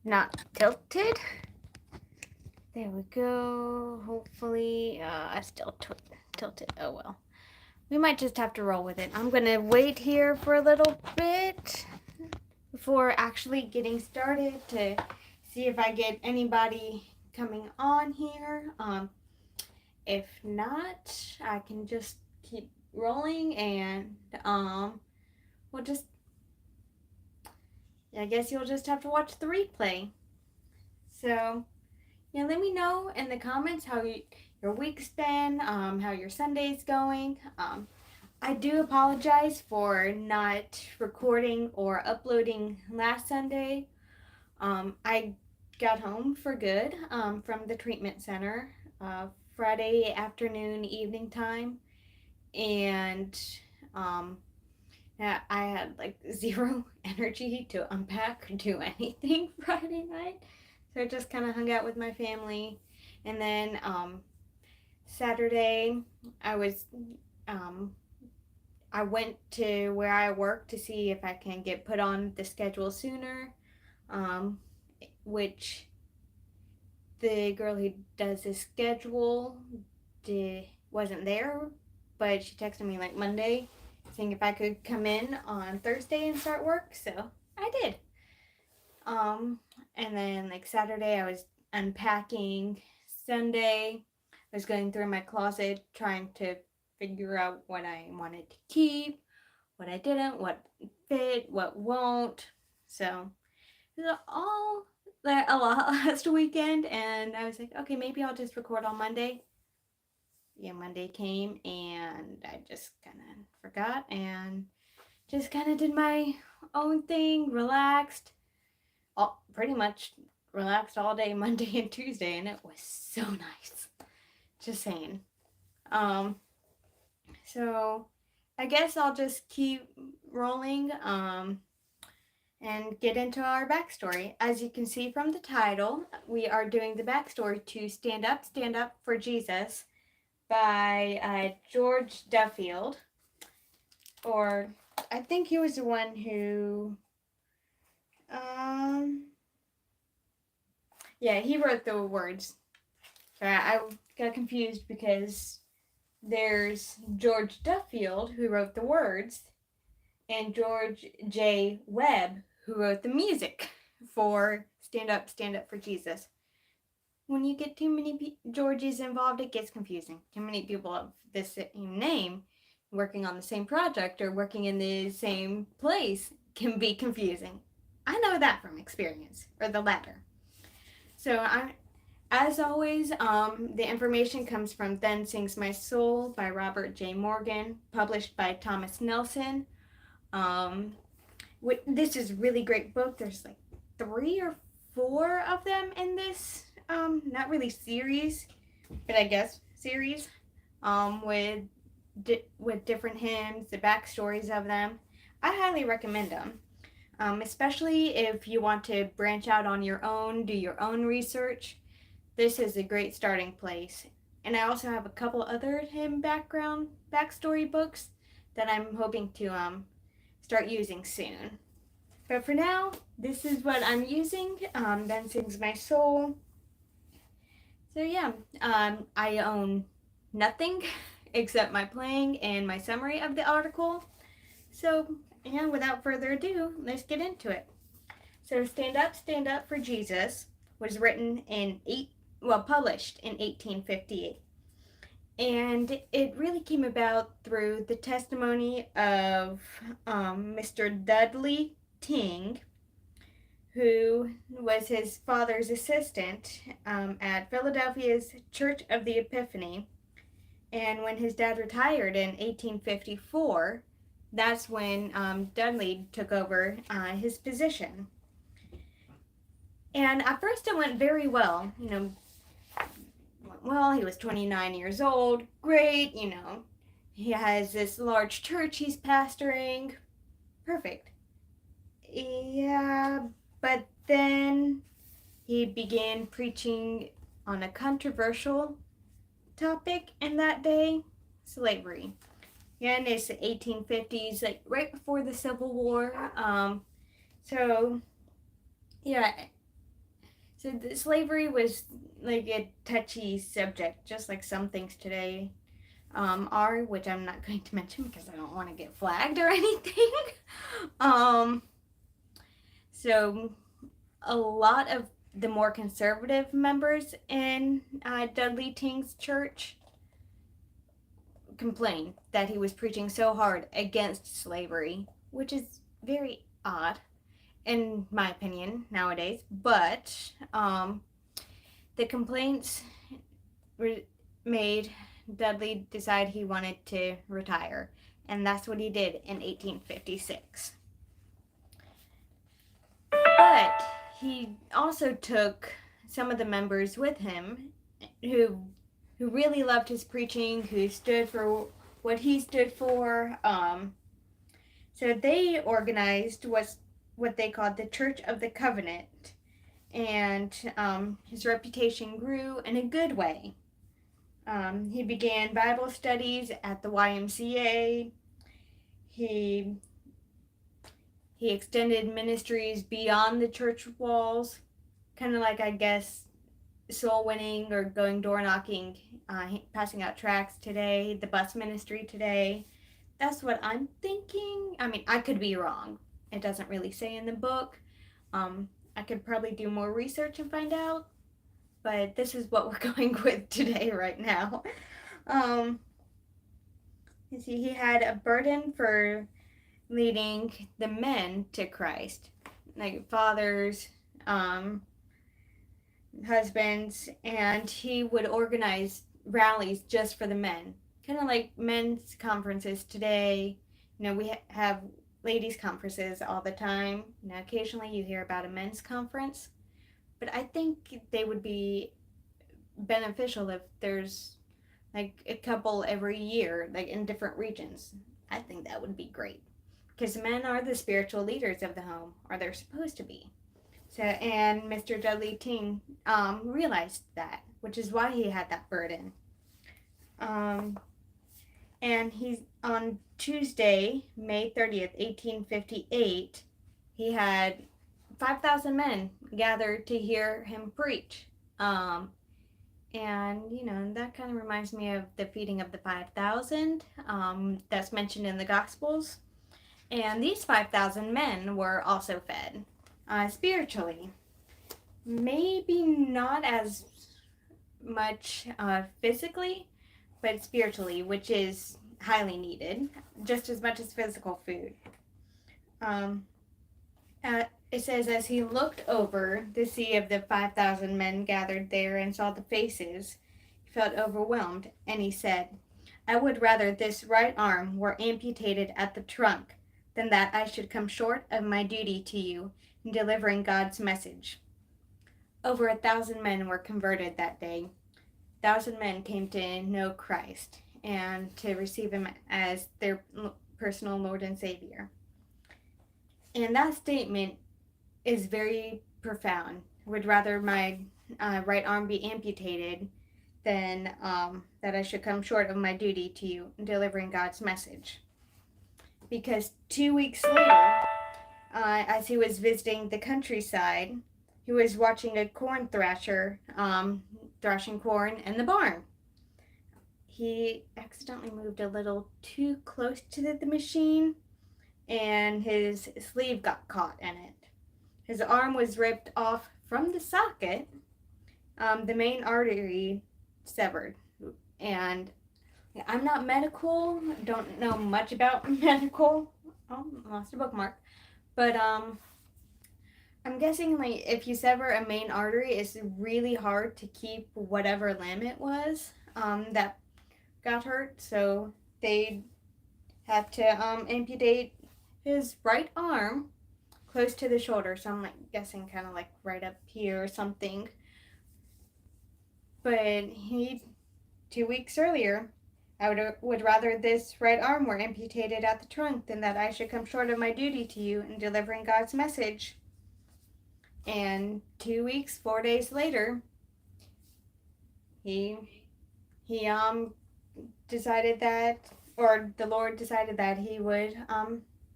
not tilted. There we go. Hopefully, I still tilted. Oh well. We might just have to roll with it. I'm gonna wait here for a little bit before actually getting started to see if I get anybody coming on here. If not, I can just keep rolling and we'll just I guess you'll just have to watch the replay. So yeah, let me know in the comments how your week's been, how your Sunday's going. I do apologize for not recording or uploading last Sunday. I got home for good from the treatment center Friday afternoon, evening time, and um, yeah, I had like zero energy to unpack or do anything Friday night. So I just kind of hung out with my family. And then Saturday, I was um, I went to where I work to see if I can get put on the schedule sooner, um, which the girl who does the schedule wasn't there, but she texted me like Monday saying if I could come in on Thursday and start work, so I did. Um, and then like Saturday, I was unpacking. Sunday, I was going through my closet trying to figure out what I wanted to keep, what I didn't, what fit, what won't. So it was all like a lot last weekend, and I was like, okay, maybe I'll just record on Monday. Yeah, Monday came, and I just kind of forgot and just kind of did my own thing, relaxed, pretty much relaxed all day Monday and Tuesday, and it was so nice. Just saying. Um, so I guess I'll just keep rolling and get into our backstory. As you can see from the title, we are doing the backstory to Stand Up for Jesus by George Duffield. Or I think he was the one who yeah, he wrote the words. I got confused because there's George Duffield who wrote the words and George J. Webb who wrote the music for Stand Up for Jesus. When you get too many Georges involved, it gets confusing. Too many people of the same name working on the same project or working in the same place can be confusing. I know that from experience, or the latter. So as always, the information comes from Then Sings My Soul by Robert J. Morgan, published by Thomas Nelson. This is a really great book. There's like 3 or 4 of them in this, not really series, but I guess series, with different hymns, the backstories of them. I highly recommend them. Especially if you want to branch out on your own, do your own research. This is a great starting place. And I also have a couple other hymn backstory books that I'm hoping to start using soon. But for now, this is what I'm using. Then Sings My Soul. So yeah, I own nothing except my playing and my summary of the article. So yeah, without further ado, let's get into it. So Stand Up for Jesus was written published in 1858. And it really came about through the testimony of Mr. Dudley Ting, who was his father's assistant at Philadelphia's Church of the Epiphany. And when his dad retired in 1854, that's when Dudley took over his position. And at first it went very well. He was 29 years old. Great, He has this large church he's pastoring. Perfect. Yeah, but then he began preaching on a controversial topic in that day, slavery. Yeah, and it's the 1850s, like right before the Civil War. So, yeah, So slavery was like a touchy subject, just like some things today are, which I'm not going to mention because I don't want to get flagged or anything. um, so a lot of the more conservative members in Dudley Ting's church complained that he was preaching so hard against slavery, which is very odd in my opinion nowadays. But the complaints made Dudley decide he wanted to retire, and that's what he did in 1856. But he also took some of the members with him who really loved his preaching, who stood for what he stood for. So they organized what they called the Church of the Covenant, and his reputation grew in a good way. He began Bible studies at the YMCA. He extended ministries beyond the church walls, kind of like, I guess, soul winning or going door knocking, passing out tracts today, the bus ministry today. That's what I'm thinking. I mean, I could be wrong. It doesn't really say in the book. I could probably do more research and find out, but this is what we're going with today, right now. You see, he had a burden for leading the men to Christ, like fathers, husbands, and he would organize rallies just for the men, kind of like men's conferences today. We have ladies' conferences all the time. Occasionally you hear about a men's conference, but I think they would be beneficial if there's like a couple every year, like in different regions. I think that would be great because men are the spiritual leaders of the home, or they're supposed to be. So, and Mr. Dudley Ting realized that, which is why he had that burden. And he's on Tuesday, May 30th, 1858, he had 5,000 men gathered to hear him preach. And, that kind of reminds me of the feeding of the 5,000 that's mentioned in the Gospels. And these 5,000 men were also fed spiritually. Maybe not as much physically, but spiritually, which is highly needed, just as much as physical food. It says, as he looked over the sea of the 5,000 men gathered there and saw the faces, he felt overwhelmed, and he said, I would rather this right arm were amputated at the trunk than that I should come short of my duty to you in delivering God's message. Over 1,000 men were converted that day. 1,000 men came to know Christ and to receive him as their personal Lord and Savior. And that statement is very profound. Would rather my right arm be amputated than that I should come short of my duty to you in delivering God's message. Because 2 weeks later, as he was visiting the countryside, he was watching a corn thrasher thrashing corn in the barn. He accidentally moved a little too close to the machine, and his sleeve got caught in it. His arm was ripped off from the socket, the main artery severed. And I'm not medical, don't know much about medical. Oh, lost a bookmark. But I'm guessing like if you sever a main artery, it's really hard to keep whatever limb it was that got hurt. So they had to amputate his right arm close to the shoulder. So I'm like guessing kind of like right up here or something. But he 2 weeks earlier, I would rather this right arm were amputated at the trunk than that I should come short of my duty to you in delivering God's message. And 2 weeks, 4 days later, he decided that, or the Lord decided that he would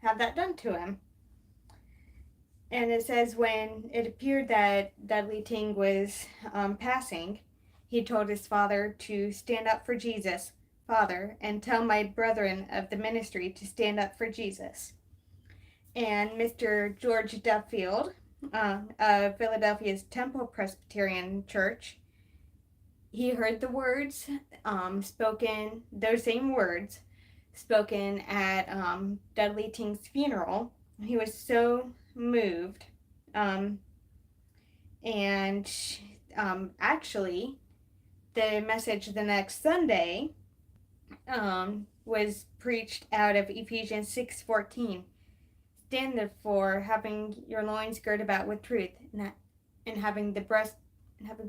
have that done to him. And it says when it appeared that Dudley Ting was passing, he told his father to stand up for Jesus, Father, and tell my brethren of the ministry to stand up for Jesus. And Mr. George Duffield of Philadelphia's Temple Presbyterian Church, he heard the words spoken, those same words spoken at Dudley Ting's funeral. He was so moved. Um, and actually, the message the next Sunday was preached out of Ephesians 6:14. Stand therefore, having your loins girt about with truth, and having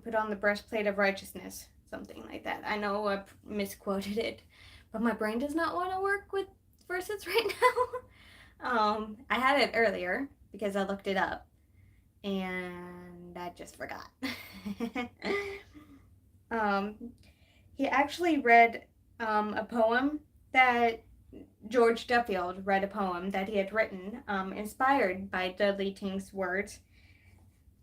put on the breastplate of righteousness, something like that. I know I misquoted it, but my brain does not want to work with verses right now. I had it earlier because I looked it up, and I just forgot. He actually read a poem that George Duffield read a poem that he had written, inspired by Dudley Ting's words.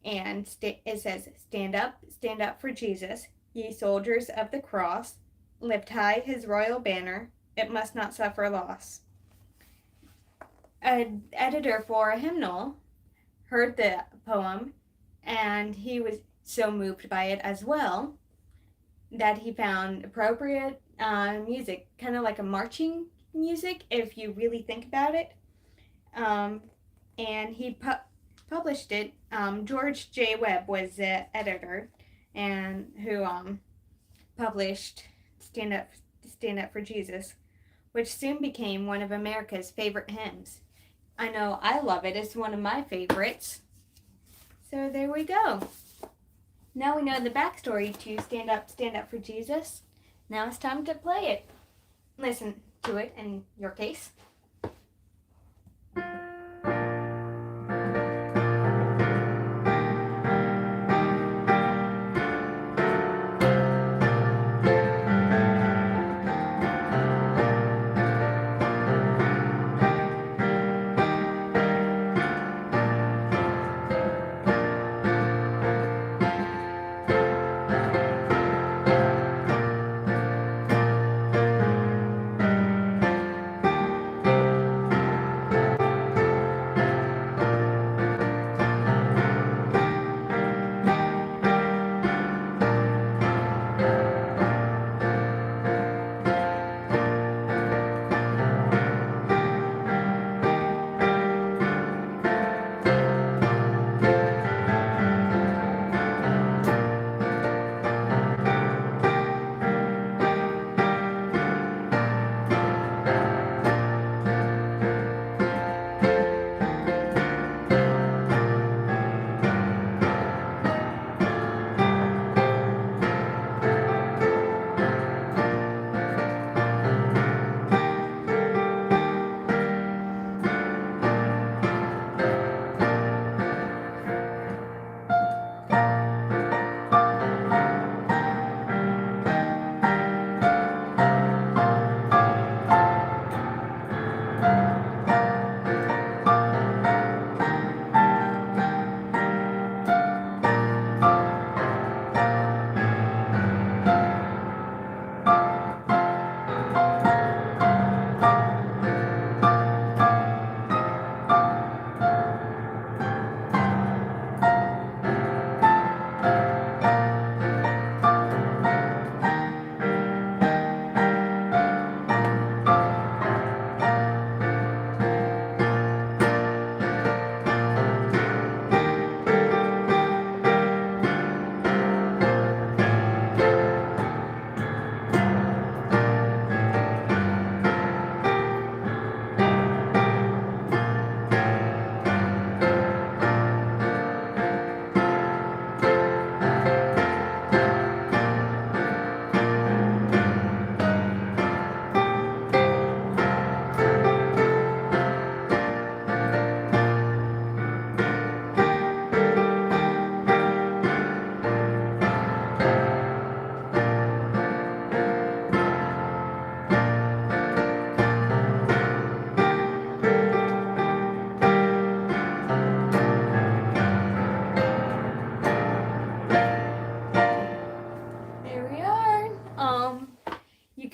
And it says, stand up for Jesus, ye soldiers of the cross. Lift high his royal banner, it must not suffer loss. An editor for a hymnal heard the poem, and he was so moved by it as well that he found appropriate music, kind of like a marching music, if you really think about it. And he published it. George J. Webb was the editor, and who published Stand Up for Jesus, which soon became one of America's favorite hymns. I know I love it. It's one of my favorites. So there we go. Now we know the backstory to Stand Up for Jesus. Now it's time to play it. Listen to it in your case.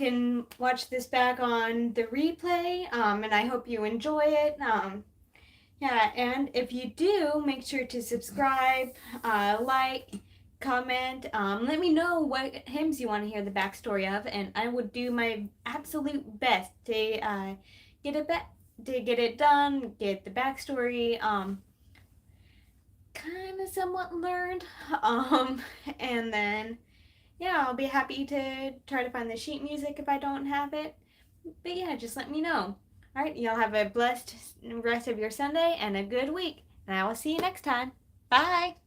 can watch this back on the replay, and I hope you enjoy it. Yeah, and if you do, make sure to subscribe, like, comment. Let me know what hymns you want to hear the backstory of, and I would do my absolute best to get it done, get the backstory kind of somewhat learned, and then yeah, I'll be happy to try to find the sheet music if I don't have it. But yeah, just let me know. All right, y'all have a blessed rest of your Sunday and a good week. And I will see you next time. Bye.